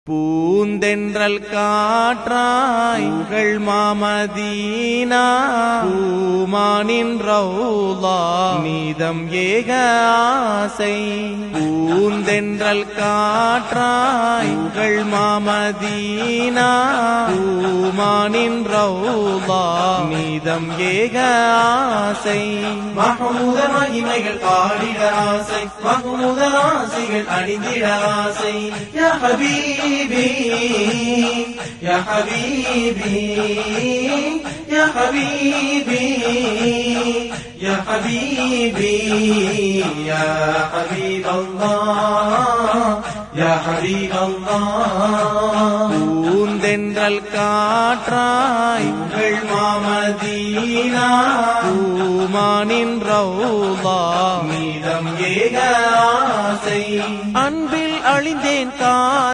பூந்தென்றல் காற்றாய் உங்கள் மாமதீனா பூமானின் ரௌலா நீதம் ஏக ஆசை. பூந்தென்றல் காற்றாய் உங்கள் மாமதீனா பூமானின் ரௌலா நீதம் ஏக ஆசை. மஹமூத மகிமைகள் பாடிட ஆசை, மஹமூத ஆசைகள் அணிந்திட ஆசை. யா ஹபீபி யா ஹபீபி யா ஹபீபி யா ஹபீபி யா ஹபீபல்லாஹ் யா ஹபீபல்லாஹ். பூந்தென்றல் காற்றாய் உங்கள் மாமதீனா பூமானின் ரௌலா நீதம் ஏக ஆசை. அன்பில் அழிந்தேன்